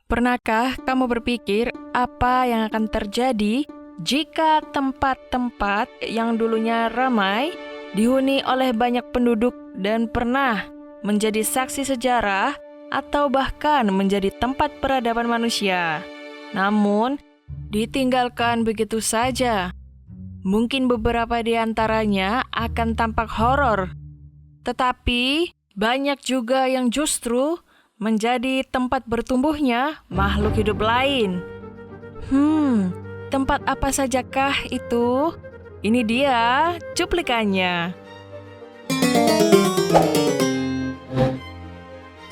Pernahkah kamu berpikir apa yang akan terjadi jika tempat-tempat yang dulunya ramai dihuni oleh banyak penduduk dan pernah menjadi saksi sejarah atau bahkan menjadi tempat peradaban manusia, namun ditinggalkan begitu saja? Mungkin beberapa di antaranya akan tampak horor, tetapi banyak juga yang justru menjadi tempat bertumbuhnya makhluk hidup lain. Tempat apa sajakah itu? Ini dia cuplikannya.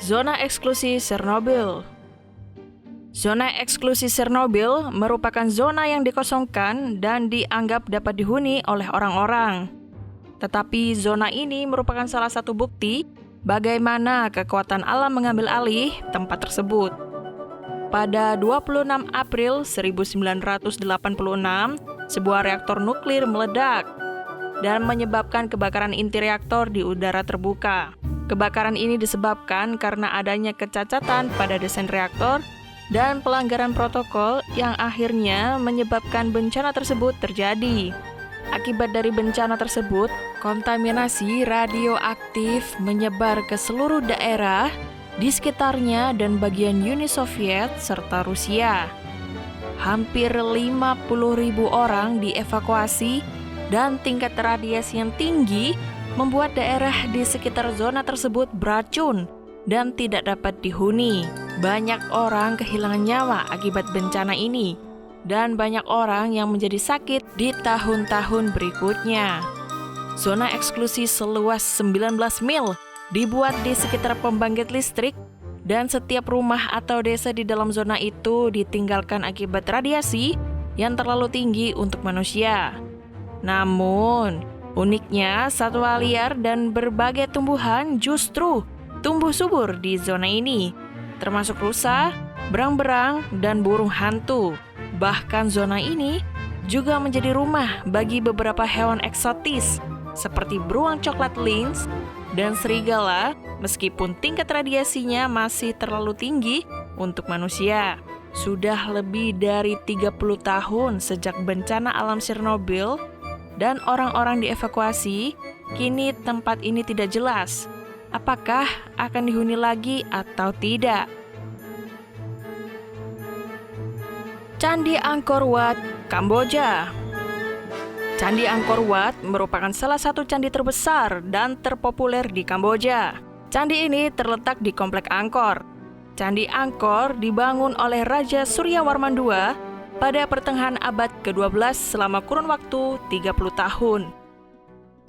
Zona eksklusi Chernobyl. Zona eksklusi Chernobyl merupakan zona yang dikosongkan dan dianggap dapat dihuni oleh orang-orang. Tetapi zona ini merupakan salah satu bukti bagaimana kekuatan alam mengambil alih tempat tersebut. Pada 26 April 1986, sebuah reaktor nuklir meledak dan menyebabkan kebakaran inti reaktor di udara terbuka. Kebakaran ini disebabkan karena adanya kecacatan pada desain reaktor dan pelanggaran protokol yang akhirnya menyebabkan bencana tersebut terjadi. Akibat dari bencana tersebut, kontaminasi radioaktif menyebar ke seluruh daerah di sekitarnya dan bagian Uni Soviet serta Rusia. Hampir 50.000 orang dievakuasi dan tingkat radiasi yang tinggi membuat daerah di sekitar zona tersebut beracun dan tidak dapat dihuni. Banyak orang kehilangan nyawa akibat bencana ini, dan banyak orang yang menjadi sakit di tahun-tahun berikutnya. Zona eksklusi seluas 19 mil dibuat di sekitar pembangkit listrik, dan setiap rumah atau desa di dalam zona itu ditinggalkan akibat radiasi yang terlalu tinggi untuk manusia. Namun, uniknya satwa liar dan berbagai tumbuhan justru tumbuh subur di zona ini, termasuk rusa, berang-berang, dan burung hantu. Bahkan zona ini juga menjadi rumah bagi beberapa hewan eksotis seperti beruang coklat lynx dan serigala, meskipun tingkat radiasinya masih terlalu tinggi untuk manusia. Sudah lebih dari 30 tahun sejak bencana alam Chernobyl dan orang-orang dievakuasi, kini tempat ini tidak jelas apakah akan dihuni lagi atau tidak. Candi Angkor Wat, Kamboja. Candi Angkor Wat merupakan salah satu candi terbesar dan terpopuler di Kamboja. Candi ini terletak di Komplek Angkor. Candi Angkor dibangun oleh Raja Suryawarman II pada pertengahan abad ke-12 selama kurun waktu 30 tahun.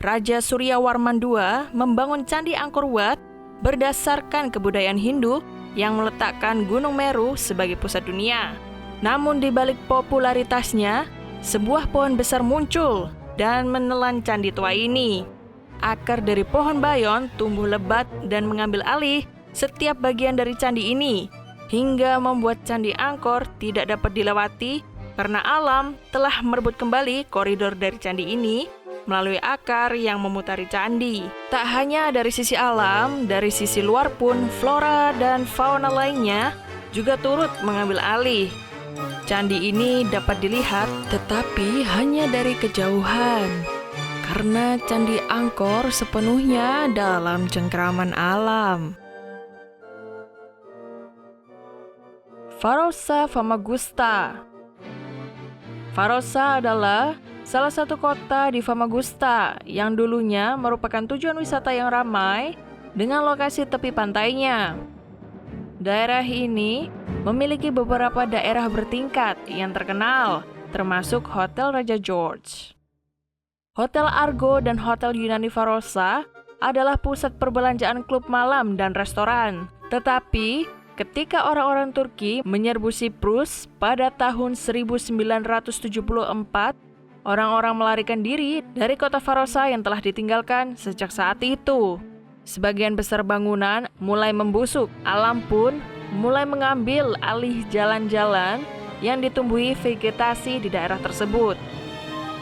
Raja Suryawarman II membangun Candi Angkor Wat berdasarkan kebudayaan Hindu yang meletakkan Gunung Meru sebagai pusat dunia. Namun di balik popularitasnya, sebuah pohon besar muncul dan menelan candi tua ini. Akar dari pohon bayon tumbuh lebat dan mengambil alih setiap bagian dari candi ini, hingga membuat Candi Angkor tidak dapat dilewati karena alam telah merebut kembali koridor dari candi ini melalui akar yang memutari candi. Tak hanya dari sisi alam, dari sisi luar pun flora dan fauna lainnya juga turut mengambil alih. Candi ini dapat dilihat tetapi hanya dari kejauhan, karena Candi Angkor sepenuhnya dalam cengkraman alam. Pharosa Famagusta. Pharosa adalah salah satu kota di Famagusta yang dulunya merupakan tujuan wisata yang ramai dengan lokasi tepi pantainya. Daerah ini memiliki beberapa daerah bertingkat yang terkenal, termasuk Hotel Raja George. Hotel Argo dan Hotel Yunani Pharosa adalah pusat perbelanjaan klub malam dan restoran. Tetapi, ketika orang-orang Turki menyerbu Siprus pada tahun 1974, orang-orang melarikan diri dari kota Pharosa yang telah ditinggalkan sejak saat itu. Sebagian besar bangunan mulai membusuk, alam pun mulai mengambil alih jalan-jalan yang ditumbuhi vegetasi di daerah tersebut.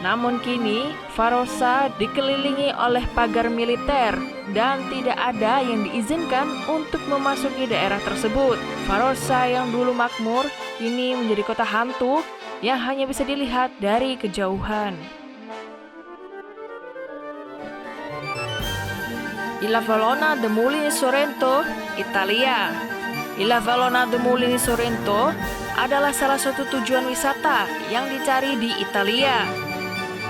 Namun kini, Varosa dikelilingi oleh pagar militer dan tidak ada yang diizinkan untuk memasuki daerah tersebut. Varosa yang dulu makmur, kini menjadi kota hantu yang hanya bisa dilihat dari kejauhan. Ilha Valona de Mulini Sorrento, Italia. Ilha Valona de Mulini Sorrento adalah salah satu tujuan wisata yang dicari di Italia.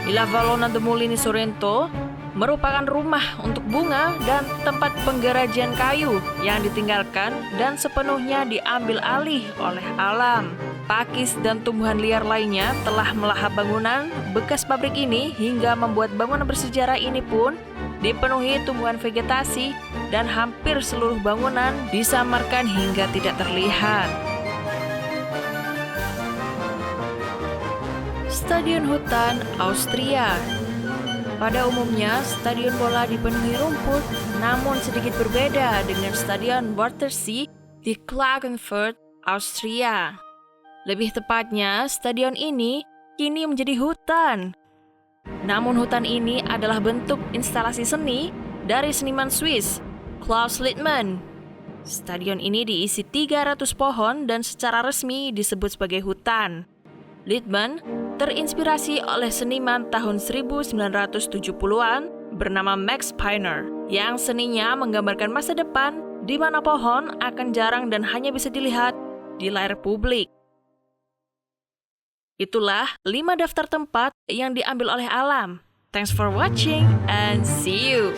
Ilha Valona de Mulini Sorrento merupakan rumah untuk bunga dan tempat penggarajian kayu yang ditinggalkan dan sepenuhnya diambil alih oleh alam. Pakis dan tumbuhan liar lainnya telah melahap bangunan bekas pabrik ini hingga membuat bangunan bersejarah ini pun dipenuhi tumbuhan vegetasi dan hampir seluruh bangunan disamarkan hingga tidak terlihat. Stadion Hutan, Austria. Pada umumnya, stadion bola dipenuhi rumput, namun sedikit berbeda dengan Stadion Wörthersee di Klagenfurt, Austria. Lebih tepatnya, stadion ini kini menjadi hutan. Namun hutan ini adalah bentuk instalasi seni dari seniman Swiss, Klaus Littmann. Stadion ini diisi 300 pohon dan secara resmi disebut sebagai hutan. Littmann terinspirasi oleh seniman tahun 1970-an bernama Max Piner, yang seninya menggambarkan masa depan di mana pohon akan jarang dan hanya bisa dilihat di layar publik. Itulah 5 daftar tempat yang diambil oleh alam. Thanks for watching and see you!